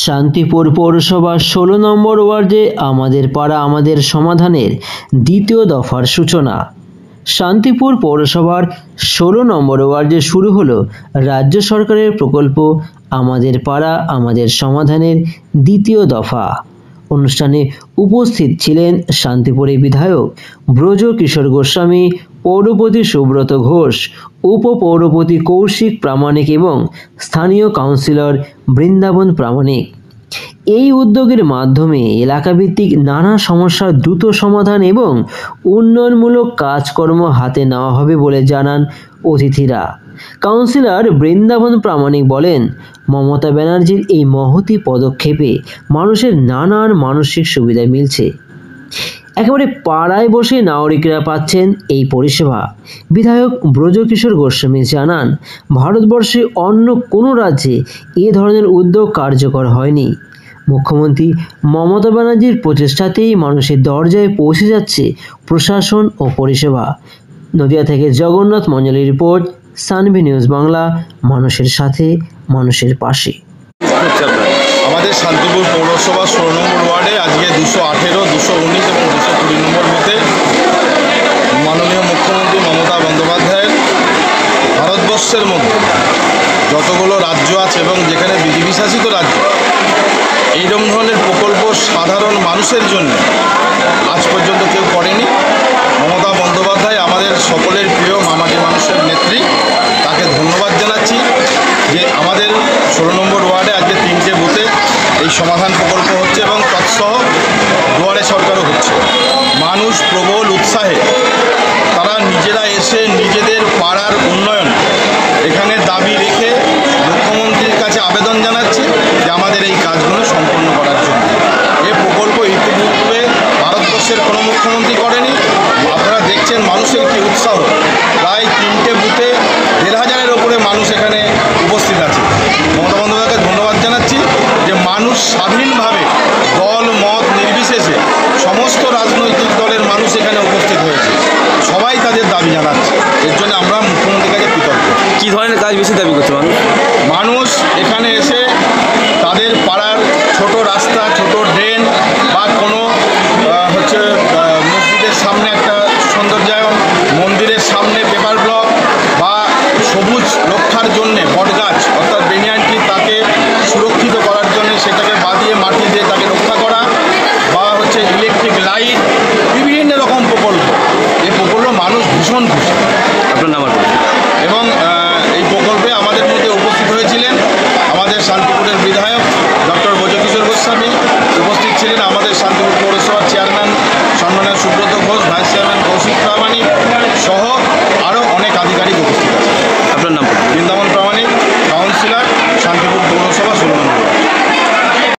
শান্তিপুর পৌরসভার ১৬ নম্বর ওয়ার্ডে আমাদের পাড়া আমাদের সমাধানের দ্বিতীয় দফার সূচনা। শান্তিপুর পৌরসভার ১৬ নম্বর ওয়ার্ডে শুরু হলো রাজ্য সরকারের প্রকল্প আমাদের পাড়া আমাদের সমাধানের দ্বিতীয় দফা। অনুষ্ঠানে উপস্থিত ছিলেন শান্তিপুরের বিধায়ক ব্রজ কিশোর গোস্বামী, পৌরপতি সুব্রত ঘোষ, উপপৌরপতি কৌশিক প্রামাণিক এবং স্থানীয় কাউন্সিলর বৃন্দাবন প্রামাণিক। এই উদ্যোগের মাধ্যমে এলাকাভিত্তিক নানা সমস্যার দ্রুত সমাধান এবং উন্নয়নমূলক কাজকর্ম হাতে নেওয়া হবে বলে জানান অতিথিরা। কাউন্সিলর বৃন্দাবন প্রামাণিক বলেন, মমতা ব্যানার্জির এই মহতী পদক্ষেপে মানুষের নানান মানসিক সুবিধা মিলছে। একেবারে পাড়ায় বসে নাগরিকরা পাচ্ছেন এই পরিষেবা। বিধায়ক ব্রজকিশোর গোস্বামী জানান, ভারতবর্ষে অন্য কোনো রাজ্যে এ ধরনের উদ্যোগ কার্যকর হয়নি। মুখ্যমন্ত্রী মমতা ব্যানার্জির প্রচেষ্টাতেই মানুষের দরজায় পৌঁছে যাচ্ছে প্রশাসন ও পরিষেবা। নদিয়া থেকে জগন্নাথ মঞ্জলের রিপোর্ট, সানভি নিউজ বাংলা, মানুষের সাথে মানুষের পাশে। আমাদের শান্তিপুর পৌরসভা ১৬ নম্বর ওয়ার্ডে আজকে ২১৮, ২১৯ এবং ২২০ নম্বর বুথে মাননীয় মুখ্যমন্ত্রী মমতা বন্দ্যোপাধ্যায়ের ভারতবর্ষের মধ্যে যতগুলো রাজ্য আছে এবং যেখানে বিজেপি শাসিত রাজ্য, এইরকম ধরনের প্রকল্প সাধারণ মানুষের জন্য আজ পর্যন্ত কেউ করেনি। মমতা বন্দ্যোপাধ্যায় আমাদের সকলের প্রিয় মামাটি মানুষের নেত্রী, তাকে ধন্যবাদ জানাচ্ছি যে আমাদের ১৬ নম্বর ওয়ার্ডে আজকে ৩টে বুথে এই সমাধান প্রকল্প হচ্ছে এবং তৎসহ দুয়ারে সরকারও হচ্ছে। মানুষ প্রবল উৎসাহে তারা নিজেরা এসে নিজেদের পাড়ার উন্নয়ন এখানে দাবি রেখে মুখ্যমন্ত্রীর কাছে আবেদন জানাচ্ছে যে আমাদের এই কাজগুলো সম্পন্ন করার জন্য। এই প্রকল্প ইতিপূর্বে ভারতবর্ষের কোনো মুখ্যমন্ত্রী করেনি। আপনারা দেখছেন মানুষের কী উৎসাহ, প্রায় ৩টে বুথে ১,৫০০-এর ওপরে মানুষ এখানে উপস্থিত আছে। মমতা বন্দ্যোপাধ্যায়কে ধন্যবাদ জানাচ্ছি যে মানুষ স্বাধীন